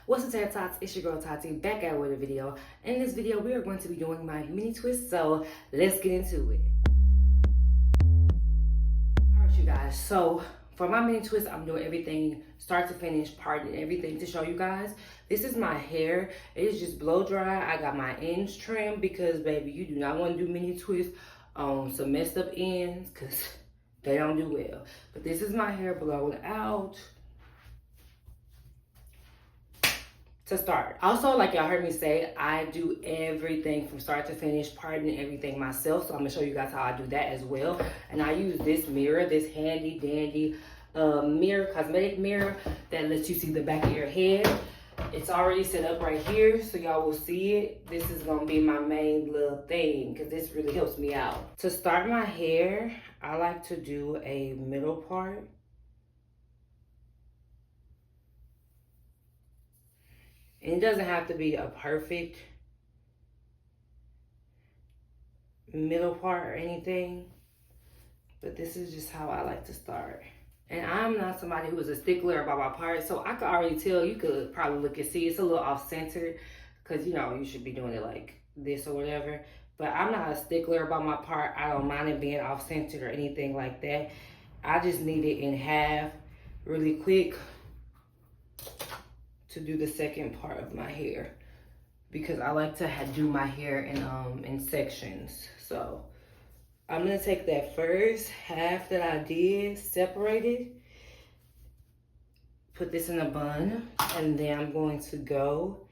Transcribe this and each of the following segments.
What's up, Tater Tots? It's your girl Tati back at with a video. In this video, we are going to be doing my mini twist, so let's get into it. Alright, you guys, so for my mini twist, I'm doing everything start to finish, parting everything to show you guys. This is my hair. It is just blow dry. I got my ends trimmed because, baby, you do not want to do mini twists on some messed up ends because they don't do well. But this is my hair blown out. To start. Also, like y'all heard me say, I do everything from start to finish, parting everything myself. So I'm gonna show you guys how I do that as well. And I use this mirror, this handy dandy mirror, cosmetic mirror that lets you see the back of your head. It's already set up right here, so y'all will see it. This is gonna be my main little thing because this really helps me out. To start my hair, I like to do a middle part. It doesn't have to be a perfect middle part or anything, but this is just how I like to start. And I'm not somebody who is a stickler about my parts, so I could already tell. You could probably look and see it's a little off-centered because, you know, you should be doing it like this or whatever. But I'm not a stickler about my part. I don't mind it being off-centered or anything like that. I just need it in half really quick to do the second part of my hair because I like to do my hair in sections. So I'm gonna take that first half that I did, separate it, put this in a bun, and then I'm going to go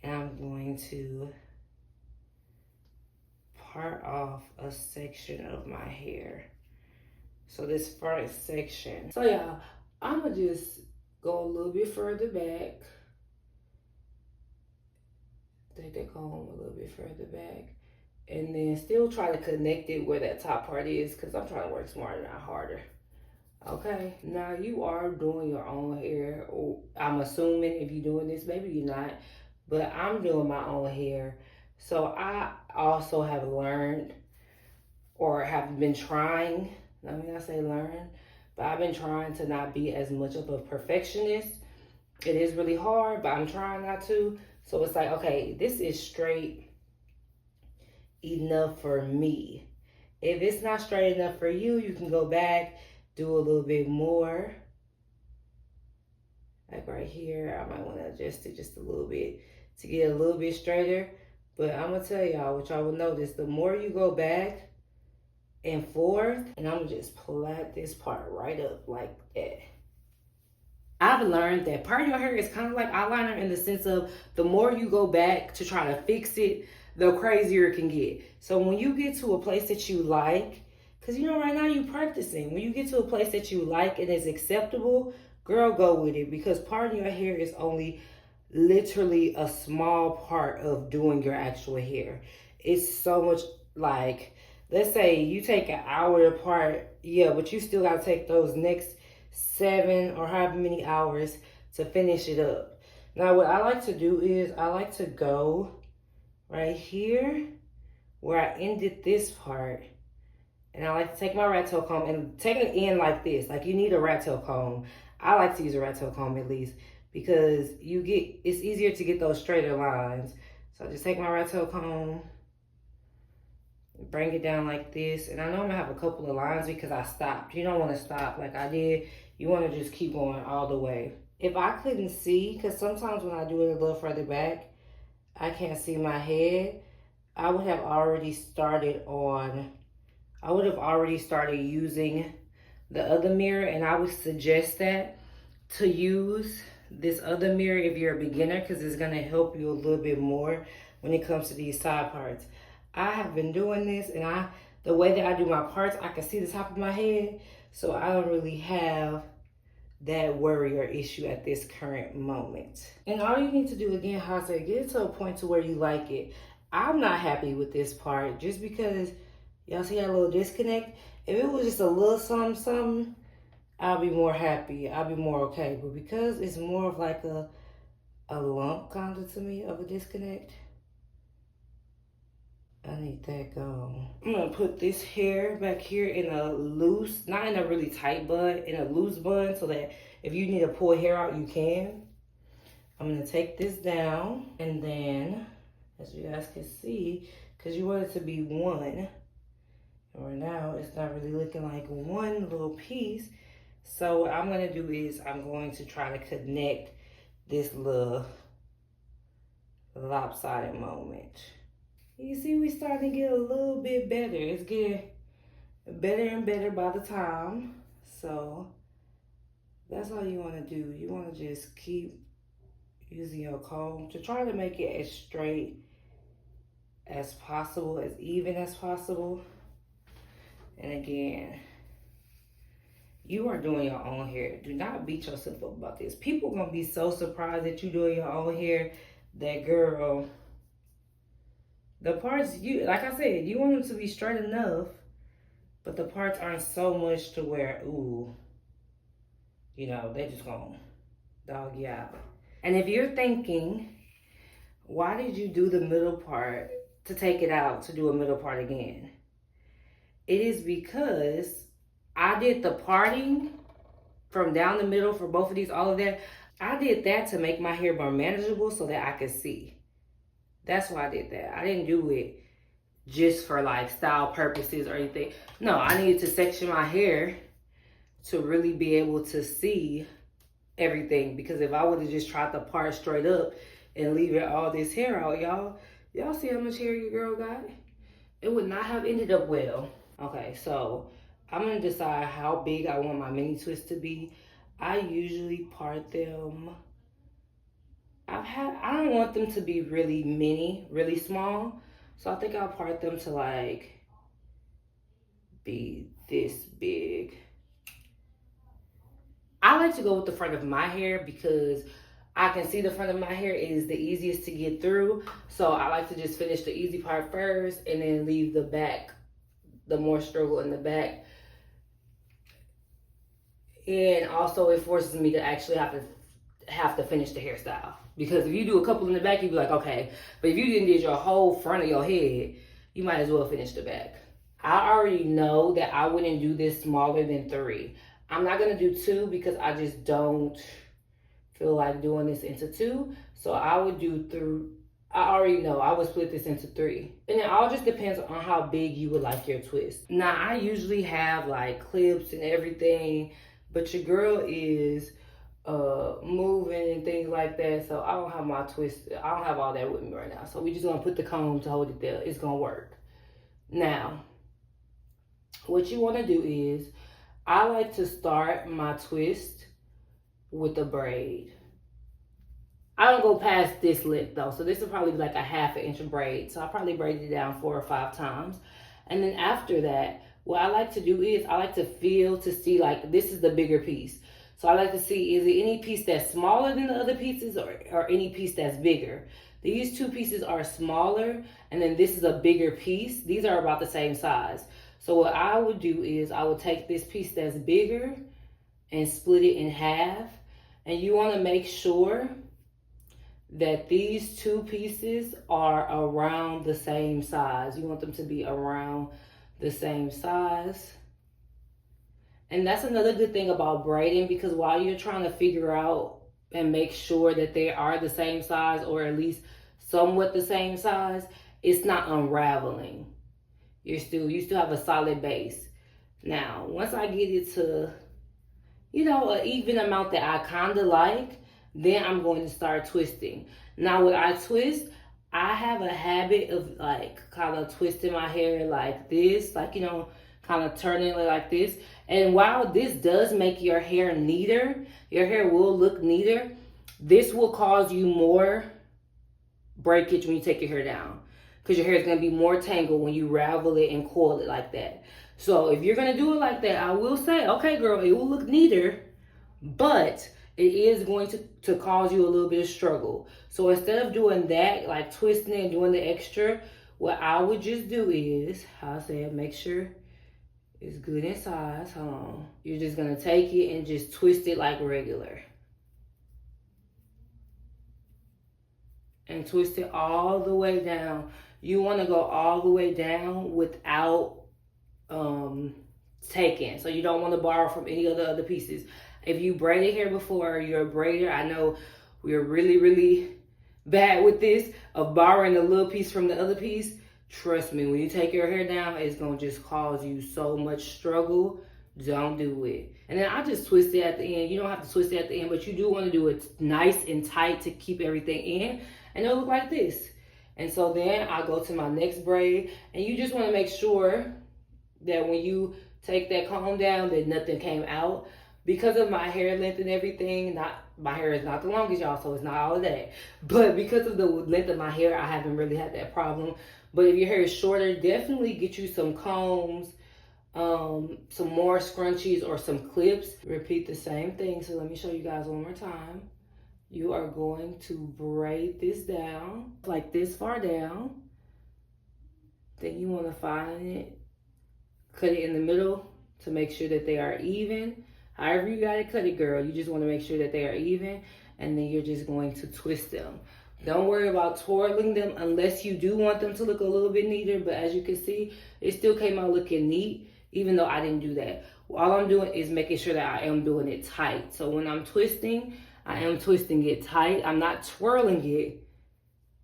and I'm going to part off a section of my hair. So this first section. So y'all, I'm gonna just go a little bit further back. Take that comb a little bit further back. And then still try to connect it where that top part is because I'm trying to work smarter, not harder. Okay, now you are doing your own hair. Or I'm assuming if you're doing this, maybe you're not. But I'm doing my own hair. So I also have learned or have been trying, let me not say learn, but I've been trying to not be as much of a perfectionist. It is really hard, but I'm trying not to. So it's like, okay, this is straight enough for me. If it's not straight enough for you, you can go back, do a little bit more. Like right here, I might want to adjust it just a little bit to get a little bit straighter. But I'm going to tell y'all, what y'all will notice, the more you go back and forth, and I'm just plait this part right up like that. I've learned that parting your hair is kind of like eyeliner in the sense of the more you go back to try to fix it, the crazier it can get. So when you get to a place that you like, because you know right now you're practicing, when you get to a place that you like and is acceptable, girl, go with it, because parting your hair is only literally a small part of doing your actual hair. It's so much, like, let's say you take an hour to part, yeah, but you still got to take those next 7 or however many hours to finish it up. Now what I like to do is I like to go right here where I ended this part, and I like to take my rat tail comb and take it in like this. Like, you need a rat tail comb. I like to use a rat tail comb at least because it's easier to get those straighter lines. So I just take my rat tail comb, bring it down like this, and I know I'm gonna have a couple of lines because I stopped. You don't want to stop like I did. You want to just keep going all the way. If I couldn't see, because sometimes when I do it a little further back, I can't see my head, I would have already started using the other mirror, and I would suggest that to use this other mirror if you're a beginner because it's gonna help you a little bit more when it comes to these side parts. I have been doing this, and the way that I do my parts, I can see the top of my head, so I don't really have that worry or issue at this current moment. And all you need to do, again, how I say, get it to a point to where you like it. I'm not happy with this part just because, y'all see that little disconnect? If it was just a little something, I'll be more happy. I'll be more okay. But because it's more of like a lump kind of to me of a disconnect, I need that gone. I'm gonna put this hair back here in a loose, not in a really tight bun, in a loose bun so that if you need to pull hair out, you can. I'm gonna take this down, and then, as you guys can see, because you want it to be one, right now it's not really looking like one little piece. So what I'm gonna do is I'm going to try to connect this little lopsided moment. You see, we starting to get a little bit better. It's getting better and better by the time. So that's all you want to do. You want to just keep using your comb to try to make it as straight as possible, as even as possible. And again, you are doing your own hair. Do not beat yourself up about this. People are gonna be so surprised that you doing your own hair. That girl, the parts you, like I said, you want them to be straight enough, but the parts aren't so much to where, ooh, you know, they just gonna dog you out. And if you're thinking, why did you do the middle part to take it out to do a middle part again? It is because I did the parting from down the middle for both of these, all of that. I did that to make my hair more manageable so that I could see. That's why I did that. I didn't do it just for like style purposes or anything. No, I needed to section my hair to really be able to see everything. Because if I would have just tried to part straight up and leave all this hair out, y'all see how much hair your girl got? It would not have ended up well. Okay, so I'm gonna decide how big I want my mini twists to be. I usually part them. I don't want them to be really mini, really small. So I think I'll part them to like be this big. I like to go with the front of my hair because I can see the front of my hair is the easiest to get through. So I like to just finish the easy part first and then leave the back, the more struggle in the back. And also it forces me to actually have to finish the hairstyle. Because if you do a couple in the back, you'd be like, okay. But if you didn't do your whole front of your head, you might as well finish the back. I already know that I wouldn't do this smaller than 3. I'm not gonna do 2 because I just don't feel like doing this into 2. So I would do 3. I already know I would split this into 3. And it all just depends on how big you would like your twist. Now I usually have like clips and everything, but your girl is moving and things like that, so I don't have my twist. I don't have all that with me right now, so we just gonna put the comb to hold it there. It's gonna work. Now what you want to do is, I like to start my twist with a braid. I don't go past this length though, so this will probably be like a 1/2 inch braid, so I probably braid it down 4 or 5 times. And then after that, what I like to do is I like to feel to see like this is the bigger piece. So I like to see, is it any piece that's smaller than the other pieces or any piece that's bigger? These 2 pieces are smaller, and then this is a bigger piece. These are about the same size. So what I would do is I would take this piece that's bigger and split it in half. And you want to make sure that these 2 pieces are around the same size. You want them to be around the same size. And that's another good thing about braiding, because while you're trying to figure out and make sure that they are the same size, or at least somewhat the same size, it's not unraveling. You still have a solid base. Now, once I get it to, an even amount that I kind of like, then I'm going to start twisting. Now, when I twist, I have a habit of like kind of twisting my hair like this, like, kind of turning it like this. And while this does make your hair neater, your hair will look neater, this will cause you more breakage when you take your hair down, because your hair is going to be more tangled when you ravel it and coil it like that. So if you're going to do it like that, I will say, okay, girl, it will look neater, but it is going to cause you a little bit of struggle. So instead of doing that, like twisting it and doing the extra, what I would just do is, I said, make sure it's good in size. Hold on. You're just going to take it and just twist it like regular. And twist it all the way down. You want to go all the way down without taking. So you don't want to borrow from any of the other pieces. If you braided hair before, or you're a braider, I know We are really, really bad with this, of borrowing a little piece from the other piece. Trust me, when you take your hair down, it's going to just cause you so much struggle. Don't do it. And then I just twist it at the end. You don't have to twist it at the end, but you do want to do it nice and tight to keep everything in. And it'll look like this. And so then I go to my next braid. And you just want to make sure that when you take that comb down that nothing came out. Because of my hair length and everything, my hair is not the longest, y'all, so it's not all of that. But because of the length of my hair, I haven't really had that problem. But if your hair is shorter, definitely get you some combs, some more scrunchies or some clips. Repeat the same thing. So let me show you guys one more time. You are going to braid this down, like this far down. Then you want to find it, cut it in the middle to make sure that they are even. However you gotta cut it, girl, you just want to make sure that they are even, and then you're just going to twist them. Don't worry about twirling them unless you do want them to look a little bit neater, but as you can see, it still came out looking neat, even though I didn't do that. All I'm doing is making sure that I am doing it tight. So when I'm twisting, I am twisting it tight. I'm not twirling it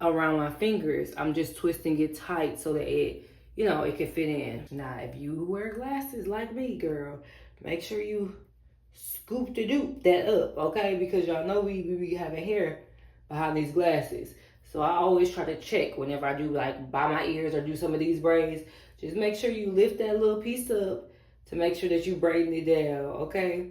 around my fingers. I'm just twisting it tight so that it, you know, it can fit in. Now, if you wear glasses like me, girl, make sure you scoop to doop that up, okay? Because y'all know we be having hair behind these glasses. So I always try to check whenever I do like by my ears or do some of these braids. Just make sure you lift that little piece up to make sure that you braiding it down, okay?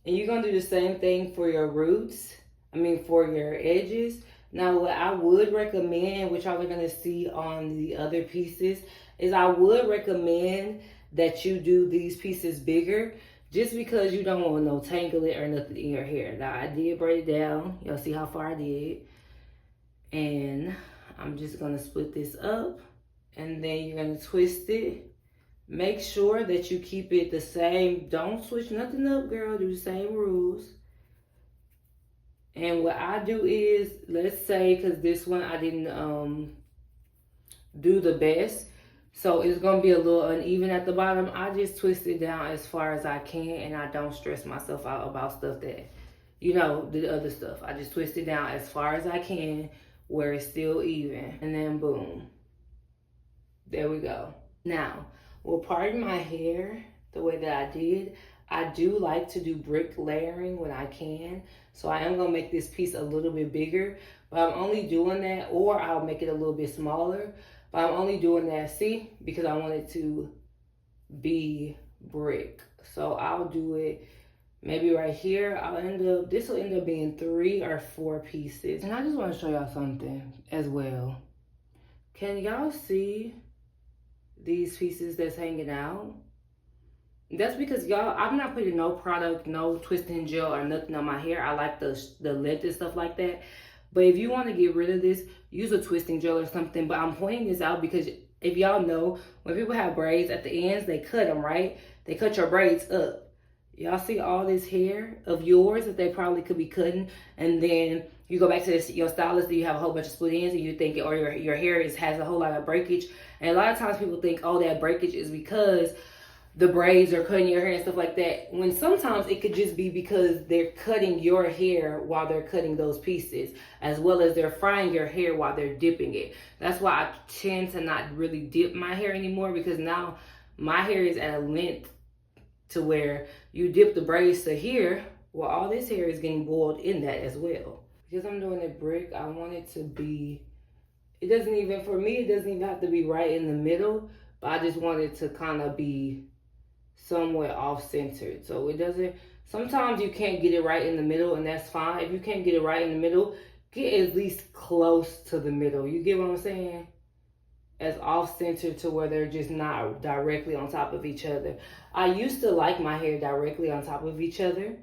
And you're gonna do the same thing for your roots. For your edges. Now what I would recommend, which y'all are gonna see on the other pieces, is I would recommend that you do these pieces bigger, just because you don't want no tangling or nothing in your hair. Now, I did braid it down. Y'all see how far I did. And I'm just going to split this up. And then you're going to twist it. Make sure that you keep it the same. Don't switch nothing up, girl. Do the same rules. And what I do is, let's say, because this one I didn't do the best. So it's going to be a little uneven at the bottom. I just twist it down as far as I can, and I don't stress myself out about stuff that, you know, the other stuff. I just twist it down as far as I can where it's still even. And then boom. There we go. Now, well, pardon my hair the way that I did. I do like to do brick layering when I can. So I am going to make this piece a little bit bigger. But I'm only doing that, or I'll make it a little bit smaller. But I'm only doing that, see, because I want it to be brick. So I'll do it maybe right here. This will end up being 3 or 4 pieces. And I just want to show y'all something as well. Can y'all see these pieces that's hanging out? That's because y'all, I'm not putting no product, no twisting gel or nothing on my hair. I like the length and stuff like that. But if you want to get rid of this, use a twisting gel or something. But I'm pointing this out because if y'all know, when people have braids at the ends, they cut them, right? They cut your braids up. Y'all see all this hair of yours that they probably could be cutting. And then you go back to your stylist and you have a whole bunch of split ends and you think, or your hair has a whole lot of breakage. And a lot of times people think, oh, that breakage is because the braids are cutting your hair and stuff like that, when sometimes it could just be because they're cutting your hair while they're cutting those pieces, as well as they're frying your hair while they're dipping it. That's why I tend to not really dip my hair anymore, because now my hair is at a length to where you dip the braids to here, well, all this hair is getting boiled in that as well. Because I'm doing it brick, I want it to be, for me, it doesn't even have to be right in the middle, but I just want it to kind of be somewhere off-centered. So it doesn't, sometimes you can't get it right in the middle, and that's fine. If you can't get it right in the middle, get at least close to the middle. You get what I'm saying? As off-centered to where they're just not directly on top of each other. I used to like my hair directly on top of each other,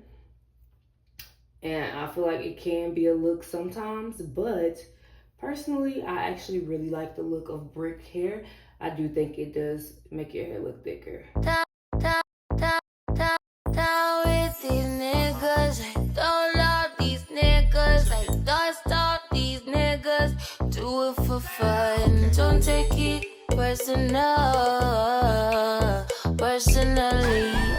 and I feel like it can be a look sometimes, but personally, I actually really like the look of brick hair. I do think it does make your hair look thicker. Down with these niggas, don't love these niggas, I dust off these niggas, do it for fun, don't take it personally,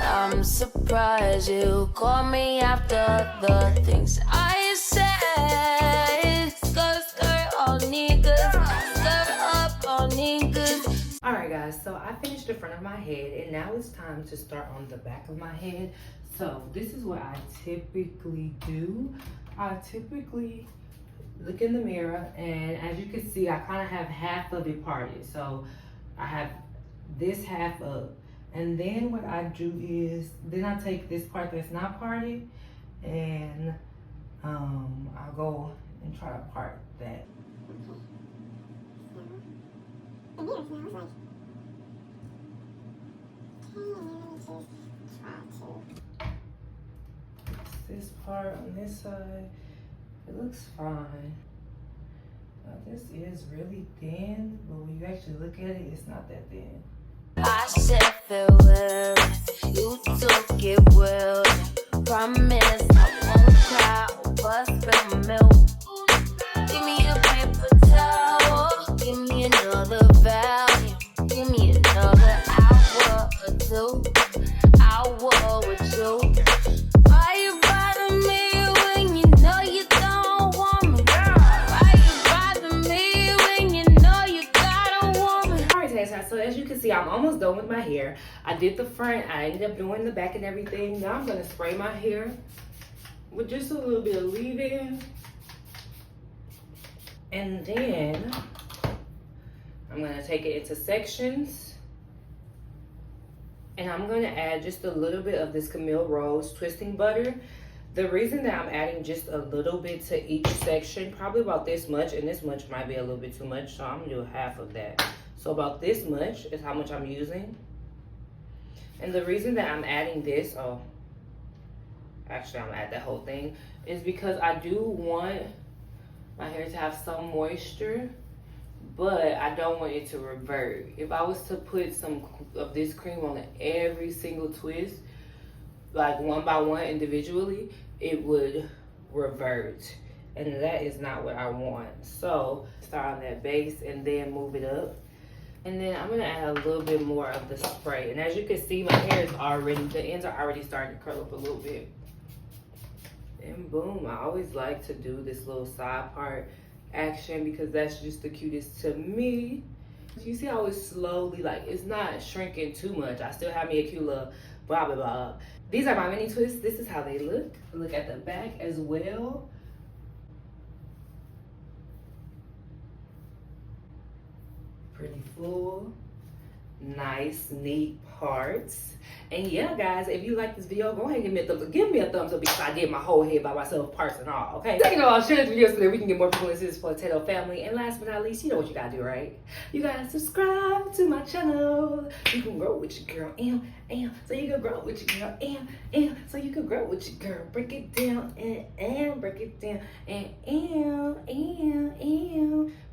I'm surprised you call me after the things I said. of my head, and now it's time to start on the back of my head. So this is what I typically do. I typically look in the mirror, and as you can see, I kind of have half of it parted. So I have this half up, and then what I do is, then I take this part that's not parted, and I'll go and try to part that. The mirror smells like. Okay, and then just try to. This part on this side, it looks fine. Now this is really thin, but when you actually look at it, it's not that thin. I said farewell, you took it well. Promise I won't cry or spill milk. Give me a paper towel, give me another value, give me another hour or two. Hour with you. Why you bother me when you know you don't want me? Why you bother me when you know you got a woman? Alright, so as you can see, I'm almost done with my hair. I did the front, I ended up doing the back and everything. Now I'm gonna spray my hair with just a little bit of leave-in. And then I'm gonna take it into sections. And I'm gonna add just a little bit of this Camille Rose twisting butter. The reason that I'm adding just a little bit to each section, probably about this much, and this much might be a little bit too much, so I'm gonna do half of that. So about this much is how much I'm using. And the reason that I'm adding this, actually I'm gonna add that whole thing, is because I do want my hair to have some moisture, but I don't want it to revert. If I was to put some of this cream on every single twist, like one by one individually, it would revert. And that is not what I want. So start on that base and then move it up. And then I'm gonna add a little bit more of the spray. And as you can see, my hair is already, the ends are already starting to curl up a little bit. And boom, I always like to do this little side part action because that's just the cutest to me. You see how it's slowly, like it's not shrinking too much. I still have me a cute little blah, blah, blah. These are my mini twists. This is how they look. Look at the back as well. Pretty full, nice, neat parts. And yeah, guys, if you like this video, go ahead and give me a thumbs up. Give me a thumbs up because I did my whole head by myself, parts and all, okay? Second of all, share this video so that we can get more people into this potato family. And last but not least, you know what you gotta do, right? You gotta subscribe to my channel. You can grow with your girl, so you can grow with your girl, so you can grow with your girl. Break it down, and break it down, and.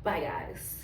Bye, guys.